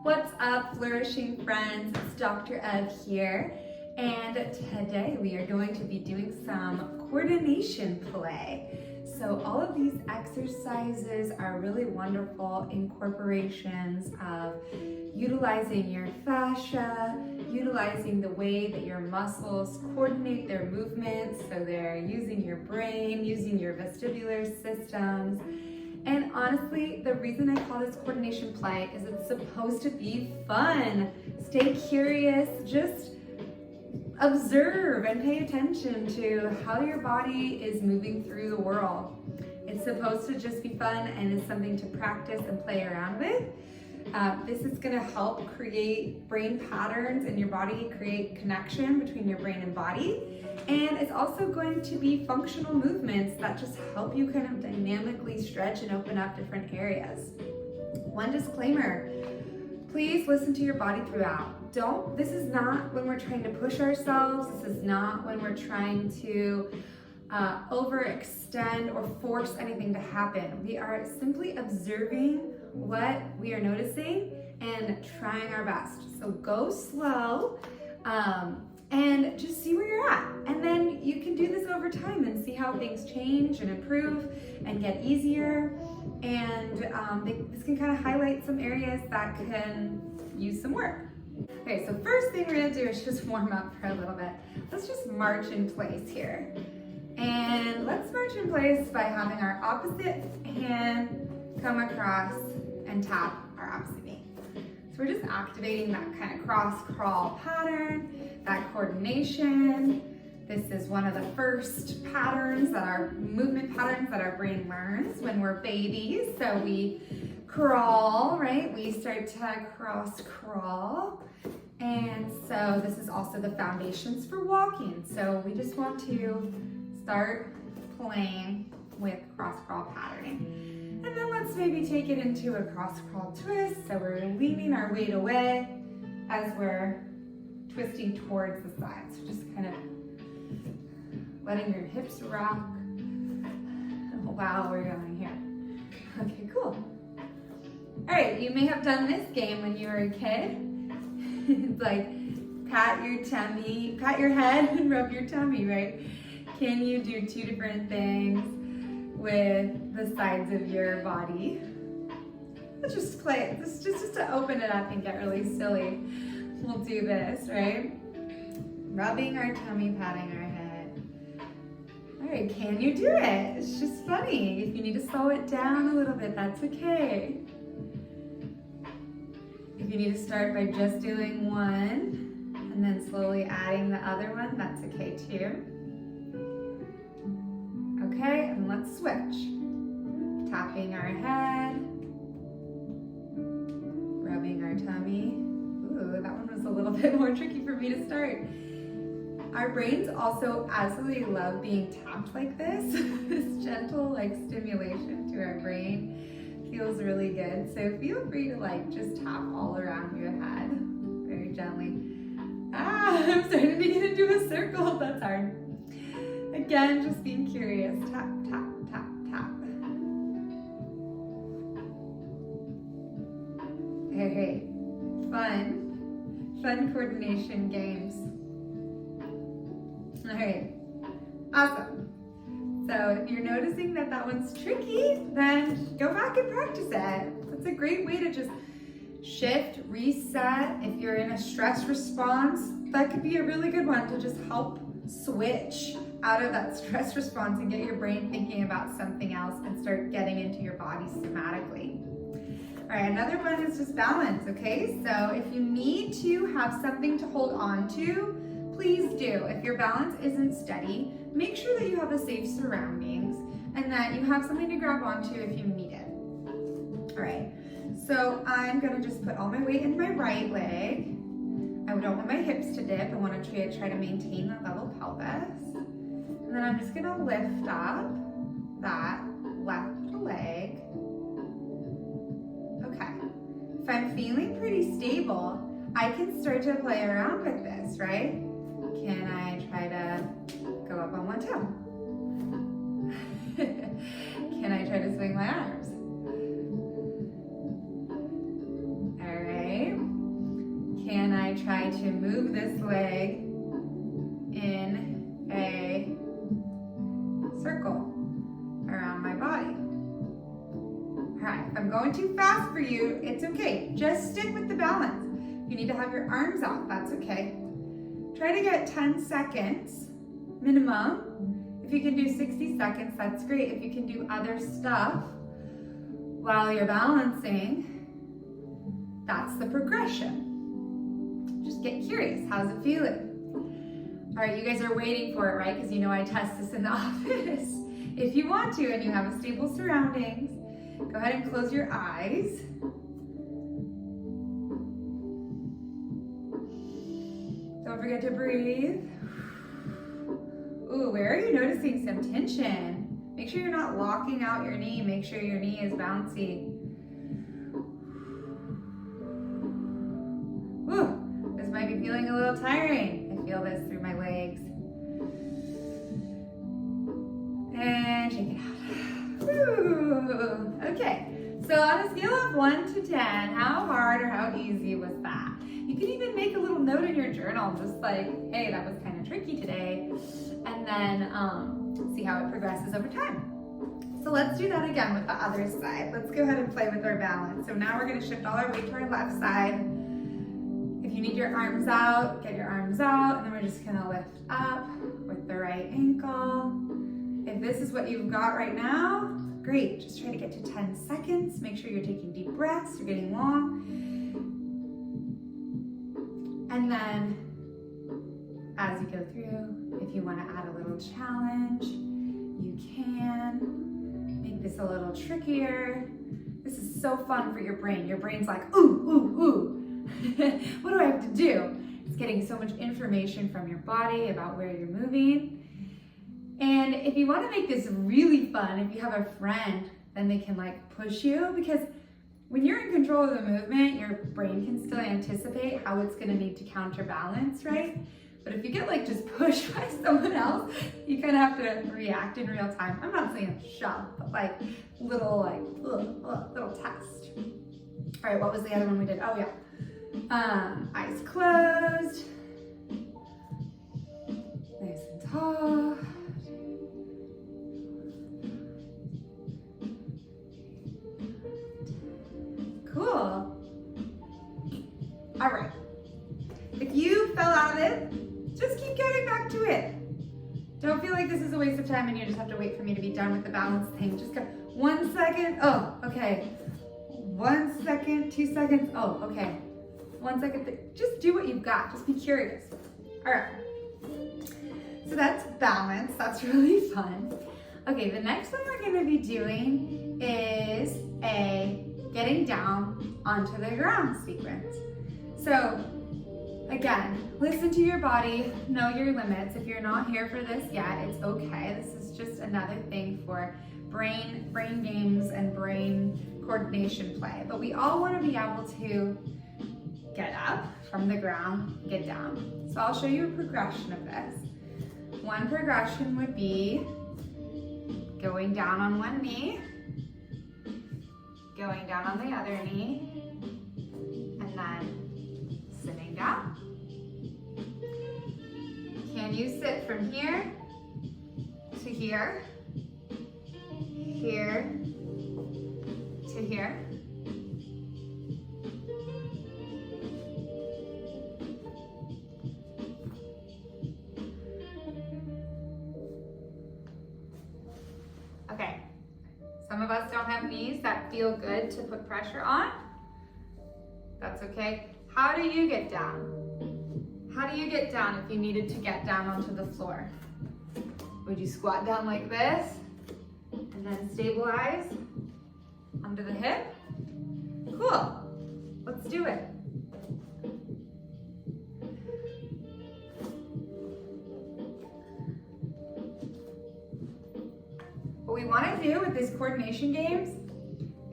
What's up, flourishing friends? It's Dr. Ev here, and today we are going to be doing some coordination play. So all of these exercises are really wonderful incorporations of utilizing your fascia, utilizing the way that your muscles coordinate their movements, so they're using your brain, using your vestibular systems. And honestly, the reason I call this coordination play is it's supposed to be fun. Stay curious, just observe and pay attention to how your body is moving through the world. It's supposed to just be fun and it's something to practice and play around with. This is going to help create brain patterns in your body, create connection between your brain and body. And it's also going to be functional movements that just help you kind of dynamically stretch and open up different areas. One disclaimer, please listen to your body throughout. This is not when we're trying to push ourselves. This is not when we're trying to overextend or force anything to happen. We are simply observing what we are noticing and trying our best. So go slow and just see where you're at. And then you can do this over time and see how things change and improve and get easier. And this can kind of highlight some areas that can use some work. Okay, so first thing we're gonna do is just warm up for a little bit. Let's just march in place here. And let's march in place by having our opposite hand come across and tap our opposite knee. So we're just activating that kind of cross crawl pattern, that coordination. This is one of the first patterns movement patterns that our brain learns when we're babies. So we crawl, right? We start to cross crawl. And so this is also the foundations for walking. So we just want to start playing with cross crawl patterning. And then let's maybe take it into a cross crawl twist. So we're leaning our weight away as we're twisting towards the side. So just kind of letting your hips rock while we're going here. Okay, cool. All right, you may have done this game when you were a kid. It's like pat your head and rub your tummy, right? Can you do two different things with the sides of your body? Let's just play it. Just to open it up and get really silly. We'll do this, right? Rubbing our tummy, patting our head. All right, can you do it? It's just funny. If you need to slow it down a little bit, that's okay. If you need to start by just doing one and then slowly adding the other one, that's okay too. Okay, and let's switch. Tapping our head, rubbing our tummy. Ooh, that one was a little bit more tricky for me to start. Our brains also absolutely love being tapped like this. This gentle stimulation to our brain feels really good. So feel free to just tap all around your head very gently. I'm starting to get into a circle. That's hard. Again, just being curious. Tap, tap, tap, tap. Hey, fun coordination games. All right, awesome. So if you're noticing that one's tricky, then go back and practice it. That's a great way to just shift, reset. If you're in a stress response, that could be a really good one to just help switch out of that stress response and get your brain thinking about something else and start getting into your body somatically. All right, another one is just balance, okay? So if you need to have something to hold on to, please do. If your balance isn't steady, make sure that you have a safe surroundings and that you have something to grab onto if you need it. All right, so I'm gonna just put all my weight in my right leg. I don't want my hips to dip. I want to try to maintain that level pelvis. And then I'm just gonna lift up that left leg. Okay, if I'm feeling pretty stable, I can start to play around with this, right? Can I try to go up on one toe? Can I try to swing my arms? All right. to move this leg in a circle around my body. All right, if I'm going too fast for you, it's okay. Just stick with the balance. If you need to have your arms out, that's okay. Try to get 10 seconds minimum. If you can do 60 seconds, that's great. If you can do other stuff while you're balancing, that's the progression. Just get curious. How's it feeling? All right, you guys are waiting for it, right? Because you know I test this in the office. If you want to and you have a stable surroundings, go ahead and close your eyes. Don't forget to breathe. Ooh, where are you noticing some tension? Make sure you're not locking out your knee. Make sure your knee is bouncy. Ooh, this might be feeling a little tiring. I feel this through my legs. And shake it out. Ooh, okay. So on a scale of 1 to 10, how hard or how easy was that? You can even make a little note in your journal, just like, hey, that was kind of tricky today. And then see how it progresses over time. So let's do that again with the other side. Let's go ahead and play with our balance. So now we're gonna shift all our weight to our left side. If you need your arms out, get your arms out, and then we're just gonna lift up with the right ankle. If this is what you've got right now, great. Just try to get to 10 seconds. Make sure you're taking deep breaths, you're getting long. And then as you go through, if you want to add a little challenge, you can make this a little trickier. This is so fun for your brain. Your brain's like, ooh, ooh, ooh. What do I have to do? It's getting so much information from your body about where you're moving. And if you want to make this really fun, if you have a friend, then they can like push you, because when you're in control of the movement, your brain can still anticipate how it's going to need to counterbalance, right? But if you get like just pushed by someone else, you kind of have to react in real time. I'm not saying shove, but like little test. All right, what was the other one we did? Oh yeah. Eyes closed. Nice and tall. Cool. All right. If you fell out of it, just keep getting back to it. Don't feel like this is a waste of time and you just have to wait for me to be done with the balance thing. Just go 1 second. Oh, okay. 1 second, 2 seconds. Oh, okay. 1 second. Just do what you've got. Just be curious. All right. So that's balance. That's really fun. Okay, the next one we're going to be doing is a getting down onto the ground sequence. So again, listen to your body, know your limits. If you're not here for this yet, it's okay. This is just another thing for brain games and brain coordination play. But we all want to be able to get up from the ground, get down. So I'll show you a progression of this. One progression would be going down on one knee, going down on the other knee, and then sitting down. Can you sit from here to here, here to here? Okay. Some of us don't have knees that feel good to put pressure on. That's okay. How do you get down? How do you get down if you needed to get down onto the floor? Would you squat down like this and then stabilize under the hip? Cool. Let's do it. What we want to do with these coordination games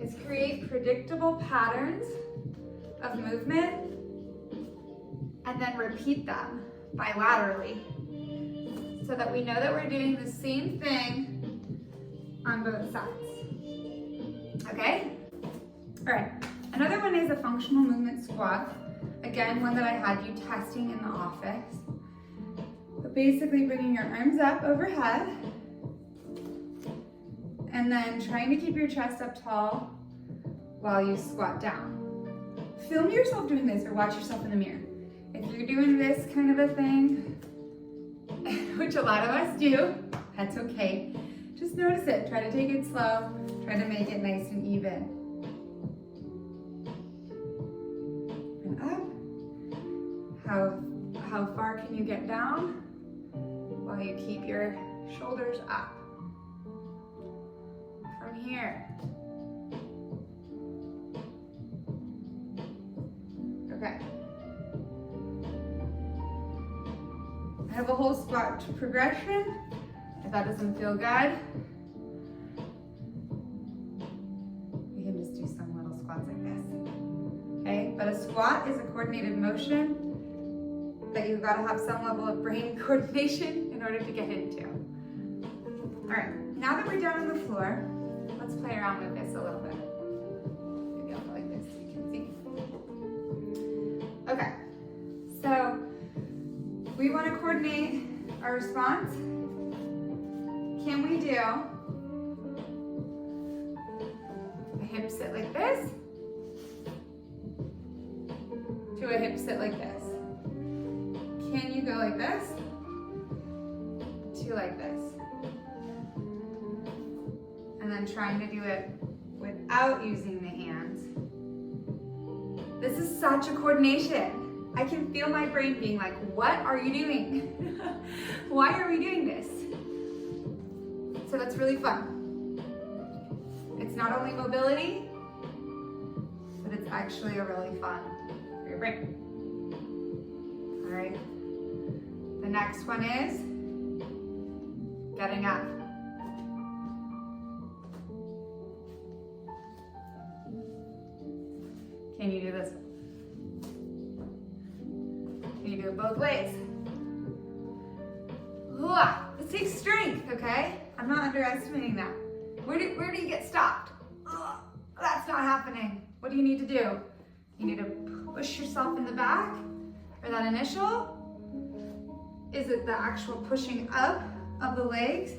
is create predictable patterns of movement and then repeat them bilaterally so that we know that we're doing the same thing on both sides. Okay? All right. Another one is a functional movement squat. Again, again, one that I had you testing in the office. But basically bringing your arms up overhead and then trying to keep your chest up tall while you squat down. Film yourself doing this or watch yourself in the mirror. If you're doing this kind of a thing, which a lot of us do, that's okay. Just notice it. Try to take it slow. Try to make it nice and even. And up. How far can you get down while you keep your shoulders up? From here. Okay. I have a whole squat progression. If that doesn't feel good, we can just do some little squats like this. Okay, but a squat is a coordinated motion that you've got to have some level of brain coordination in order to get into. All right, now that we're down on the floor, let's play around with this a little bit. Maybe I'll go like this so you can see. Okay, so we want to coordinate our response. Can we do a hip sit like this to a hip sit like this? Can you go like this to like this? And then trying to do it without using the hands. This is such a coordination. I can feel my brain being like, what are you doing? Why are we doing this? So that's really fun. It's not only mobility, but it's actually a really fun for your brain. All right. The next one is getting up. Can you do this? Can you do it both ways? This takes strength, okay? I'm not underestimating that. Where do you get stopped? That's not happening. What do you need to do? You need to push yourself in the back for that initial. Is it the actual pushing up of the legs?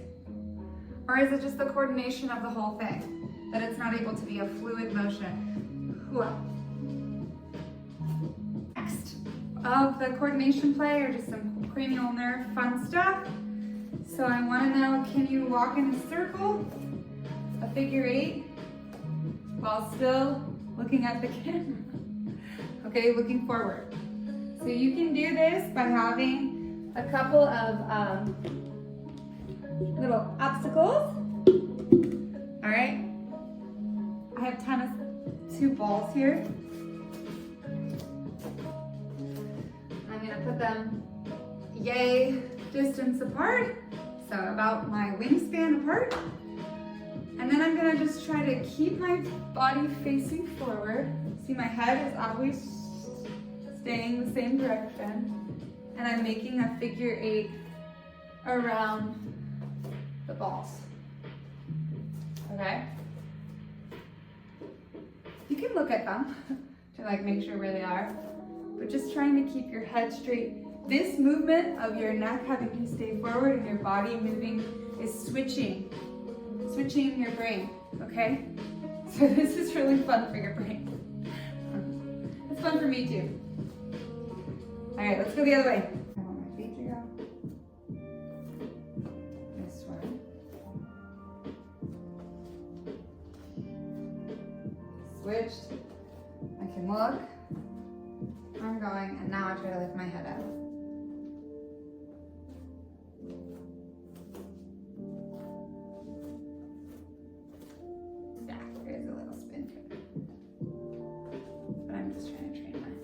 Or is it just the coordination of the whole thing? That it's not able to be a fluid motion? Next of the coordination play are just some cranial nerve fun stuff. So I want to know, can you walk in a circle, a figure 8, while still looking at the camera? Okay, looking forward. So you can do this by having a couple of little obstacles. All right. I have two balls here. I'm gonna put them yay distance apart. So about my wingspan apart. And then I'm gonna just try to keep my body facing forward. See, my head is always staying the same direction. And I'm making a figure 8 around the balls. Okay? You can look at them to like make sure where they are, but just trying to keep your head straight. This movement of your neck having to stay forward and your body moving is switching your brain, okay? So this is really fun for your brain. It's fun for me too. All right, let's go the other way. I want my feet to go. This one. Switched. I can look. I'm going, and now I try to lift my head up. Yeah, there is a little spin to it. But I'm just trying to train mine.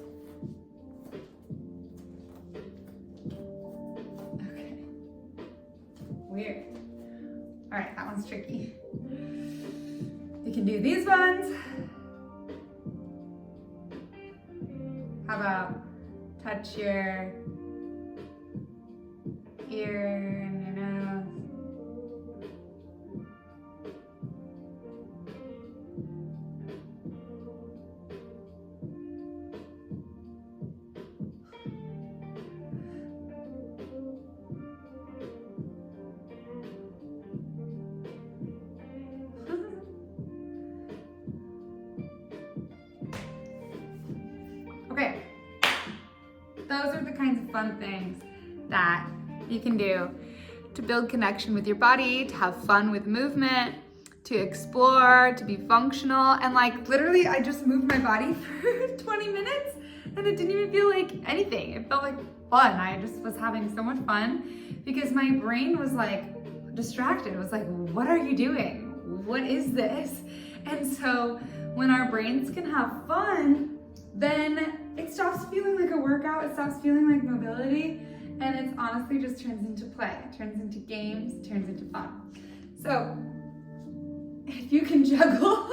Okay. Weird. All right, that one's tricky. You can do these ones. How about touch your ear and your nose? those are the kinds of fun things that you can do to build connection with your body, to have fun with movement, to explore, to be functional. And like literally I just moved my body for 20 minutes and it didn't even feel like anything. It felt like fun. I just was having so much fun because my brain was like distracted. It was like, what are you doing? What is this? And so when our brains can have fun, then it stops feeling like a workout. It stops feeling like mobility. And it honestly just turns into play. It turns into games, it turns into fun. So if you can juggle,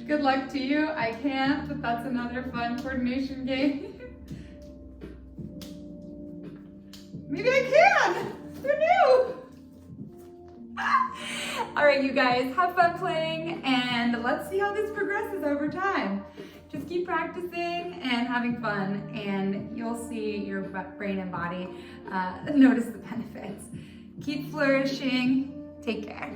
good luck to you. I can't, but that's another fun coordination game. Maybe I can. Who knew? All right, you guys, have fun playing and let's see how this progresses over time. Just keep practicing and having fun and you'll see your brain and body notice the benefits. Keep flourishing. Take care.